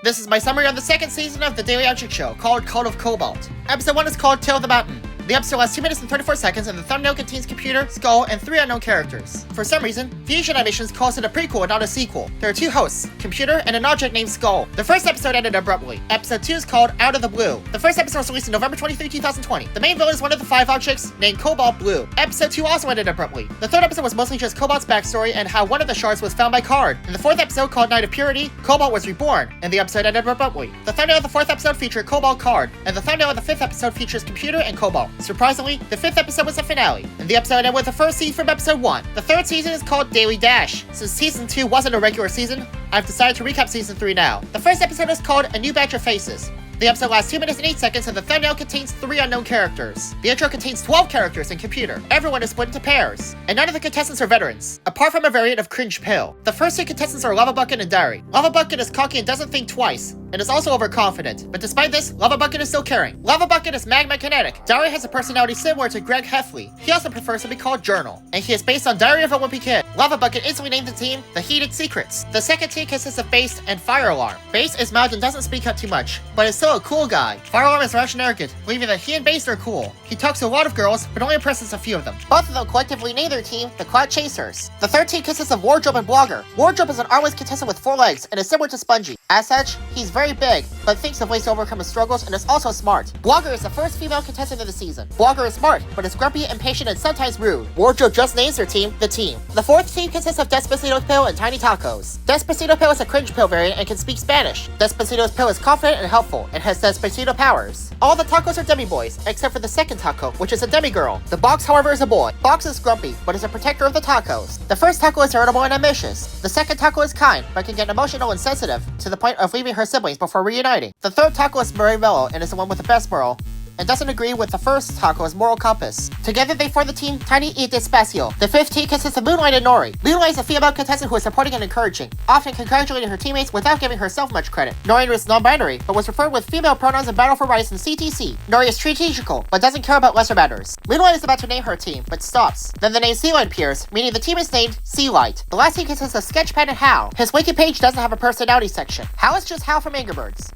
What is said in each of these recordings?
This is my summary on the second season of the Daily Object Show, called Cult of Cobalt. Episode 1 is called Tail of the Mountain. The episode lasts 2 minutes and 34 seconds, and the thumbnail contains computer, skull, and 3 unknown characters. For some reason, Eliminations calls it a prequel and not a sequel. There are 2 hosts, computer and an object named Skull. The first episode ended abruptly. Episode 2 is called Out of the Blue. The first episode was released on November 23, 2020. The main villain is one of the 5 objects, named Cobalt Blue. Episode 2 also ended abruptly. The third episode was mostly just Cobalt's backstory and how one of the shards was found by Card. In the 4th episode, called Night of Purity, Cobalt was reborn, and the episode ended abruptly. The thumbnail of the 4th episode featured Cobalt Card, and the thumbnail of the 5th episode features computer and Cobalt. Surprisingly, the 5th episode was the finale, and the episode ended with the first scene from episode 1. The 3rd season is called Daily Dash. Since season 2 wasn't a regular season, I've decided to recap season 3 now. The first episode is called A New Batch of Faces. The episode lasts 2 minutes and 8 seconds, and the thumbnail contains 3 unknown characters. The intro contains 12 characters in computer. Everyone is split into pairs, and none of the contestants are veterans, apart from a variant of Cringe Pill. The first 2 contestants are Lava Bucket and Diary. Lava Bucket is cocky and doesn't think twice, and is also overconfident. But despite this, Lava Bucket is still caring. Lava Bucket is magma kinetic. Diary has a personality similar to Greg Heffley. He also prefers to be called Journal, and he is based on Diary of a Wimpy Kid. Lava Bucket instantly named the team The Heated Secrets. The second team consists of Base and Fire Alarm. Base is mild and doesn't speak up too much, but is still a cool guy. Fire Alarm is rash and arrogant, believing that he and Base are cool. He talks to a lot of girls, but only impresses a few of them. Both of them collectively name their team the Cloud Chasers. The third team consists of Wardrobe and Blogger. Wardrobe is an armless contestant with 4 legs, and is similar to Spongy. As such, he's very big, but thinks of ways to overcome his struggles, and is also smart. Blogger is the first female contestant of the season. Blogger is smart, but is grumpy, impatient, and sometimes rude. Wardrobe just names their team The Team. The 4th team consists of Despacito Pill and Tiny Tacos. Despacito Pill is a Cringe Pill variant and can speak Spanish. Despacito's Pill is confident and helpful, and has Despacito powers. All the tacos are demi-boys, except for the second taco, which is a demi-girl. The box, however, is a boy. Box is grumpy, but is a protector of the tacos. The first taco is irritable and ambitious. The second taco is kind, but can get emotional and sensitive, to the point of leaving her siblings before reuniting. The third taco is very mellow, and is the one with the best moral, and doesn't agree with the first taco's moral compass. Together they form the team Tiny y Despacio. The 5th team consists of Moonlight and Nori. Moonlight is a female contestant who is supporting and encouraging, often congratulating her teammates without giving herself much credit. Nori is non-binary, but was referred with female pronouns in Battle for Rice and CTC. Nori is strategical, but doesn't care about lesser matters. Moonlight is about to name her team, but stops. Then the name Sealight appears, meaning the team is named Sealight. The last team consists of Sketchpad and Hal. His wiki page doesn't have a personality section. Hal is just Hal from Angry Birds.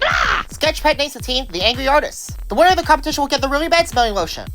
Sketchpad names the team The Angry Artists. The winner of the competition will get the really bad smelling lotion.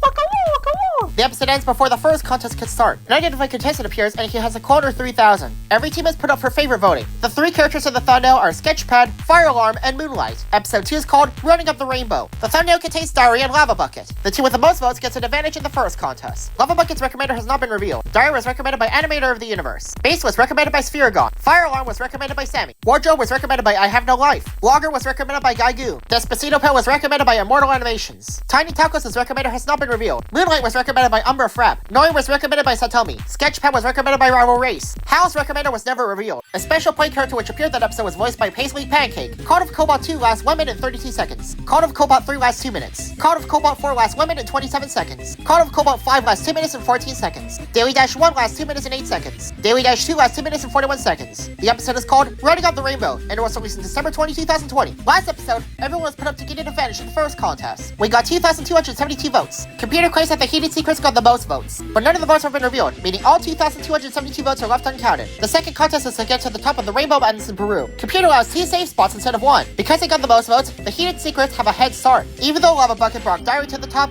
The episode ends before the first contest can start. An identified contestant appears, and he has a quota of 3,000. Every team has put up for favorite voting. The 3 characters in the thumbnail are Sketchpad, Fire Alarm, and Moonlight. Episode 2 is called Running Up the Rainbow. The thumbnail contains Diary and Lava Bucket. The team with the most votes gets an advantage in the first contest. Lava Bucket's recommender has not been revealed. Diary was recommended by Animator of the Universe. Base was recommended by Spheregon. Fire Alarm was recommended by Sammy. Wardrobe was recommended by I Have No Life. Blogger was recommended by Guy Goo. Despacito Pill was recommended by Immortal Animations. Tiny Tacos' recommender has not been revealed. Moonlight was recommended by Umbra Frap. Nori was recommended by Satomi. Sketchpad was recommended by Rival Race. Hal's recommender was never revealed. A special point character which appeared that episode was voiced by Paisley Pancake. Cult of Cobalt 2 lasts 1 minute and 32 seconds. Cult of Cobalt 3 lasts 2 minutes. Cult of Cobalt 4 lasts 1 minute and 27 seconds. Cult of Cobalt 5 lasts 2 minutes and 14 seconds. Daily Dash 1 lasts 2 minutes and 8 seconds. Daily Dash 2 lasts 2 minutes and 41 seconds. The episode is called Running Up the Rainbow, and it was released in December 20, 2020. Last episode, everyone was put up to get an advantage in the first contest. We got 2,272 votes. Computer claims that the Heated Secrets got the most votes, but none of the votes have been revealed, meaning all 2,272 votes are left uncounted. The second contest is to get to the top of the Rainbow Mountains in Peru. Computer allows 2 safe spots instead of 1. Because they got the most votes, the Heated Secrets have a head start. Even though Lava Bucket brought Diary to the top,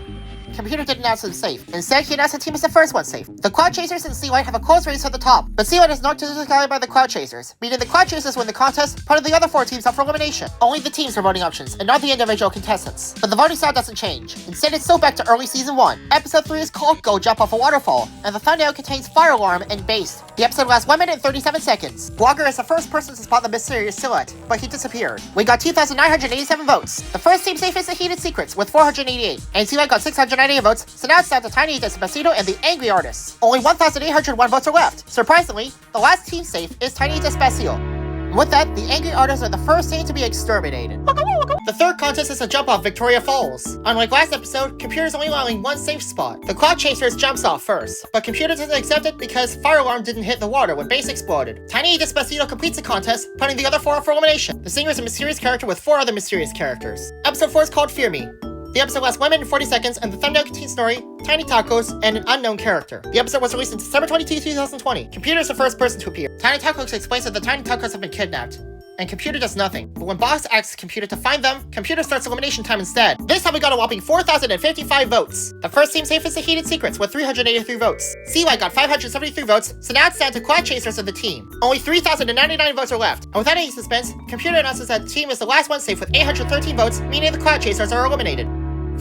Computer didn't announce him safe. Instead, he announced the team as the first one safe. The Cloud Chasers and Sealight have a close race at the top, but Sealight is knocked to the sky by the Cloud Chasers, meaning the Cloud Chasers win the contest, part of the other 4 teams up for elimination. Only the teams are voting options, and not the individual contestants. But the voting style doesn't change. Instead, it's still back to early season 1. Episode 3 is called Go Jump Off a Waterfall, and the thumbnail contains Fire Alarm and Base. The episode lasts 1 minute and 37 seconds. Blogger is the first person to spot the mysterious silhouette, but he disappeared. We got 2,987 votes. The first team safe is the Heated Secrets, with 488, and Sealight got 698 votes, so now it's down to Tiny Despacito and the Angry Artists. Only 1,801 votes are left. Surprisingly, the last team safe is Tiny Despacito. With that, the Angry Artists are the first team to be exterminated. The third contest is a jump off Victoria Falls. Unlike last episode, Computer is only allowing 1 safe spot. The Cloud Chasers jumps off first, but Computer doesn't accept it because Fire Alarm didn't hit the water when Base exploded. Tiny Despacito completes the contest, putting the other 4 up for elimination. The singer is a mysterious character with 4 other mysterious characters. Episode 4 is called Fear Me. The episode lasts 1 minute and 40 seconds, and the thumbnail contains Snorri, Tiny Tacos, and an unknown character. The episode was released in December 22, 2020. Computer is the first person to appear. Tiny Tacos explains that the Tiny Tacos have been kidnapped. and Computer does nothing. But when Boss asks Computer to find them, Computer starts elimination time instead. This time we got a whopping 4,055 votes. The first team safe is the Heated Secrets with 383 votes. CY got 573 votes, so now it's down to Quad Chasers of the team. Only 3,099 votes are left. And without any suspense, Computer announces that the team is the last one safe with 813 votes, meaning the Quad Chasers are eliminated.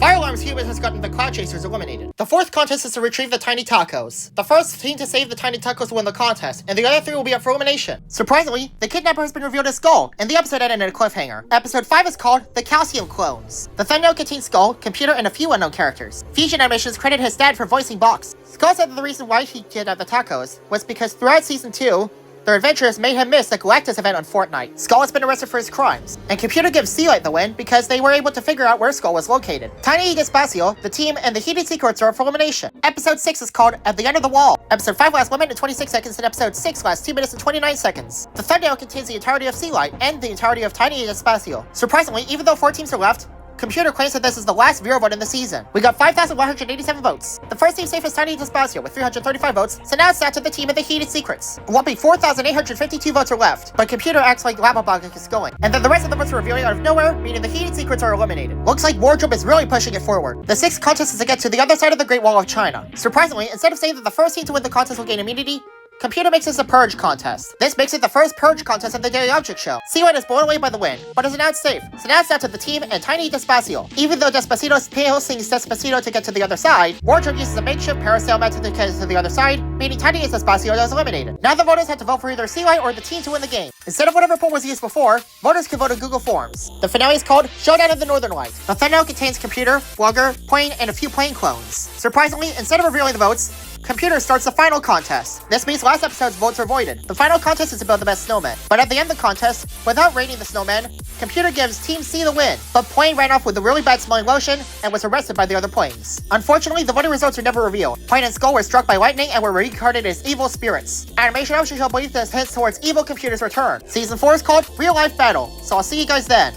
Fire Alarm's Human has gotten the Quad Chasers eliminated. The fourth contest is to retrieve the Tiny Tacos. The first team to save the Tiny Tacos will win the contest, and the other three will be up for elimination. Surprisingly, the kidnapper has been revealed as Skull, and the episode ended in a cliffhanger. Episode 5 is called The Calcium Clones. The thumbnail contains Skull, Computer, and a few unknown characters. Fusion Animations credit his dad for voicing Box. Skull said that the reason why he kidnapped the tacos was because throughout Season 2, their adventures made him miss the Galactus event on Fortnite. Skull has been arrested for his crimes, and Computer gives Sealight the win because they were able to figure out where Skull was located. Tiny y Despacio, the team, and the Heated Secrets are up for elimination. Episode 6 is called At the End of the Wall. Episode 5 lasts 1 minute and 26 seconds, and Episode 6 lasts 2 minutes and 29 seconds. The thumbnail contains the entirety of Sealight and the entirety of Tiny y Despacio. Surprisingly, even though 4 teams are left, Computer claims that this is the last viewer vote in the season. We got 5,187 votes. The first team safe is Tiny Despacio with 335 votes, so now it's down to the team of the Heated Secrets. A whopping 4,852 votes are left, but Computer acts like Lapabog is going. And then the rest of the votes are revealing out of nowhere, meaning the Heated Secrets are eliminated. Looks like Wardrobe is really pushing it forward. The 6th contest is to get to the other side of the Great Wall of China. Surprisingly, instead of saying that the first team to win the contest will gain immunity, Computer makes this a Purge contest. This makes it the first Purge contest of the Daily Object Show. C1 is blown away by the win, but is announced safe. So now it's down to the team and Tiny Despacio. Even though Despacito sings Despacito to get to the other side, Wardrobe uses a makeshift parasail method to get to the other side, meaning Tiny Despacio is eliminated. Now the voters have to vote for either CY or the team to win the game. Instead of whatever poll was used before, voters can vote in Google Forms. The finale is called Showdown of the Northern Light. The thumbnail contains Computer, Blogger, Plane, and a few plane clones. Surprisingly, instead of revealing the votes, Computer starts the final contest. This means last episode's votes are voided. The final contest is to build the best snowman. But at the end of the contest, without rating the snowman, Computer gives Team C the win. But Plane ran off with a really bad smelling lotion and was arrested by the other planes. Unfortunately, the voting results are never revealed. Plane and Skull were struck by lightning and were reincarnated as evil spirits. Animation Ocean Show believes this hints towards evil Computer's return. Season 4 is called Real Life Battle, so I'll see you guys then.